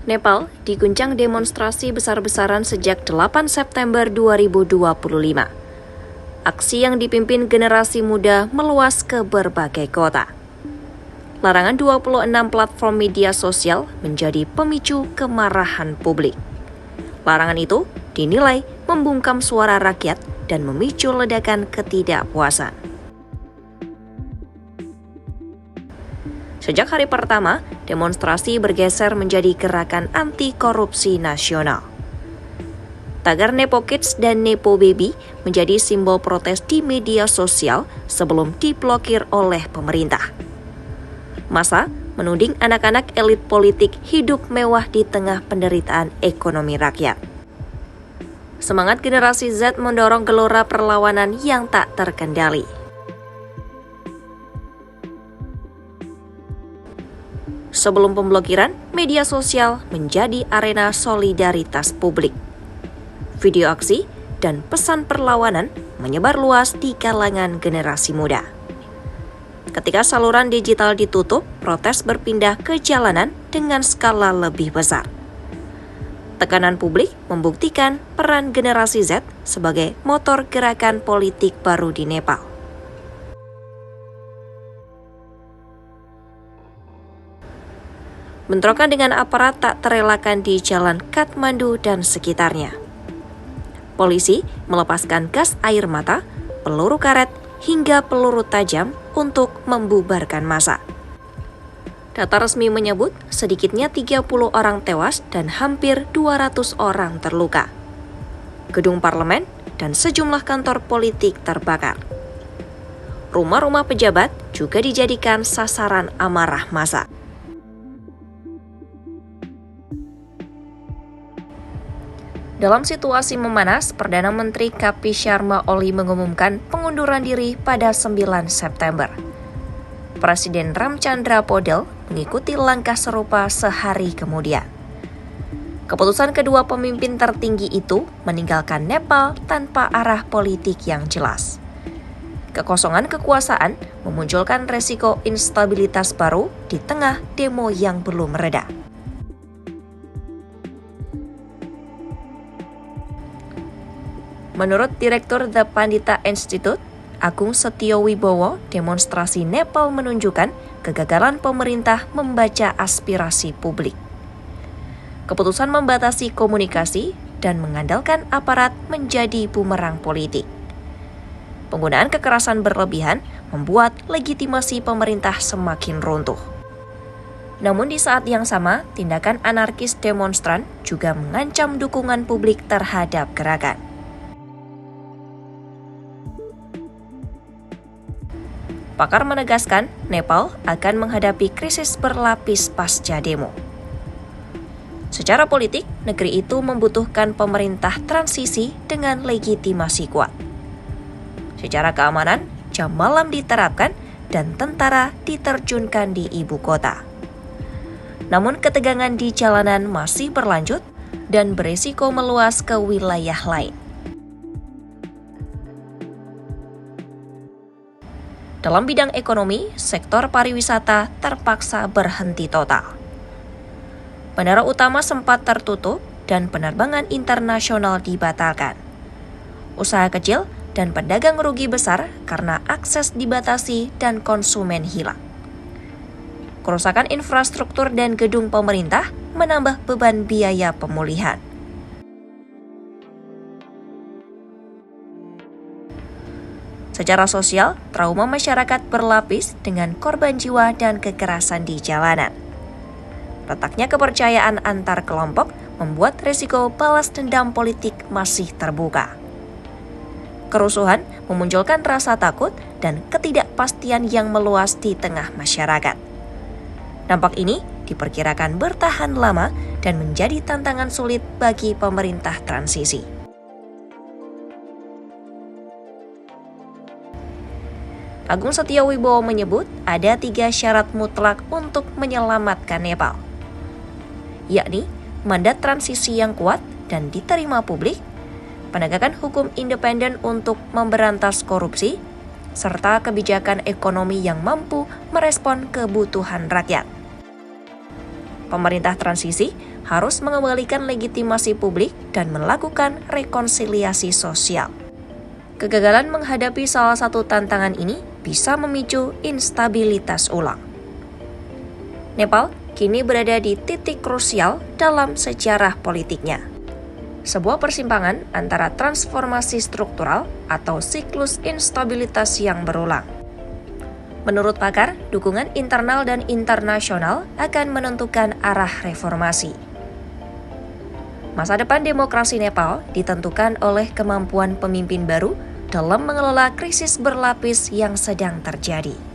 Nepal diguncang demonstrasi besar-besaran sejak 8 September 2025. Aksi yang dipimpin generasi muda meluas ke berbagai kota. Larangan 26 platform media sosial menjadi pemicu kemarahan publik. Larangan itu dinilai membungkam suara rakyat dan memicu ledakan ketidakpuasan. Sejak hari pertama, demonstrasi bergeser menjadi gerakan anti korupsi nasional. Tagar Nepo Kids dan Nepo Baby menjadi simbol protes di media sosial sebelum diblokir oleh pemerintah. Massa menuding anak-anak elit politik hidup mewah di tengah penderitaan ekonomi rakyat. Semangat generasi Z mendorong gelora perlawanan yang tak terkendali. Sebelum pemblokiran, media sosial menjadi arena solidaritas publik. Video aksi dan pesan perlawanan menyebar luas di kalangan generasi muda. Ketika saluran digital ditutup, protes berpindah ke jalanan dengan skala lebih besar. Tekanan publik membuktikan peran generasi Z sebagai motor gerakan politik baru di Nepal. Bentrokan dengan aparat tak terelakkan di jalan Kathmandu dan sekitarnya. Polisi melepaskan gas air mata, peluru karet, hingga peluru tajam untuk membubarkan massa. Data resmi menyebut sedikitnya 30 orang tewas dan hampir 200 orang terluka. Gedung parlemen dan sejumlah kantor politik terbakar. Rumah-rumah pejabat juga dijadikan sasaran amarah massa. Dalam situasi memanas, Perdana Menteri K.P. Sharma Oli mengumumkan pengunduran diri pada 9 September. Presiden Ramchandra Podel mengikuti langkah serupa sehari kemudian. Keputusan kedua pemimpin tertinggi itu meninggalkan Nepal tanpa arah politik yang jelas. Kekosongan kekuasaan memunculkan resiko instabilitas baru di tengah demo yang belum reda. Menurut Direktur The Pandita Institute, Agung Setio Wibowo, demonstrasi Nepal menunjukkan kegagalan pemerintah membaca aspirasi publik. Keputusan membatasi komunikasi dan mengandalkan aparat menjadi bumerang politik. Penggunaan kekerasan berlebihan membuat legitimasi pemerintah semakin runtuh. Namun di saat yang sama, tindakan anarkis demonstran juga mengancam dukungan publik terhadap gerakan. Pakar menegaskan Nepal akan menghadapi krisis berlapis pasca demo. Secara politik, negeri itu membutuhkan pemerintah transisi dengan legitimasi kuat. Secara keamanan, jam malam diterapkan dan tentara diterjunkan di ibu kota. Namun ketegangan di jalanan masih berlanjut dan beresiko meluas ke wilayah lain. Dalam bidang ekonomi, sektor pariwisata terpaksa berhenti total. Bandara utama sempat tertutup dan penerbangan internasional dibatalkan. Usaha kecil dan pedagang rugi besar karena akses dibatasi dan konsumen hilang. Kerusakan infrastruktur dan gedung pemerintah menambah beban biaya pemulihan. Secara sosial, trauma masyarakat berlapis dengan korban jiwa dan kekerasan di jalanan. Retaknya kepercayaan antar kelompok membuat risiko balas dendam politik masih terbuka. Kerusuhan memunculkan rasa takut dan ketidakpastian yang meluas di tengah masyarakat. Dampak ini diperkirakan bertahan lama dan menjadi tantangan sulit bagi pemerintah transisi. Agung Setio Wibowo menyebut ada 3 syarat mutlak untuk menyelamatkan Nepal, yakni mandat transisi yang kuat dan diterima publik, penegakan hukum independen untuk memberantas korupsi, serta kebijakan ekonomi yang mampu merespon kebutuhan rakyat. Pemerintah transisi harus mengembalikan legitimasi publik dan melakukan rekonsiliasi sosial. Kegagalan menghadapi salah satu tantangan ini bisa memicu instabilitas ulang. Nepal kini berada di titik krusial dalam sejarah politiknya. Sebuah persimpangan antara transformasi struktural atau siklus instabilitas yang berulang. Menurut pakar, dukungan internal dan internasional akan menentukan arah reformasi. Masa depan demokrasi Nepal ditentukan oleh kemampuan pemimpin baru dalam mengelola krisis berlapis yang sedang terjadi.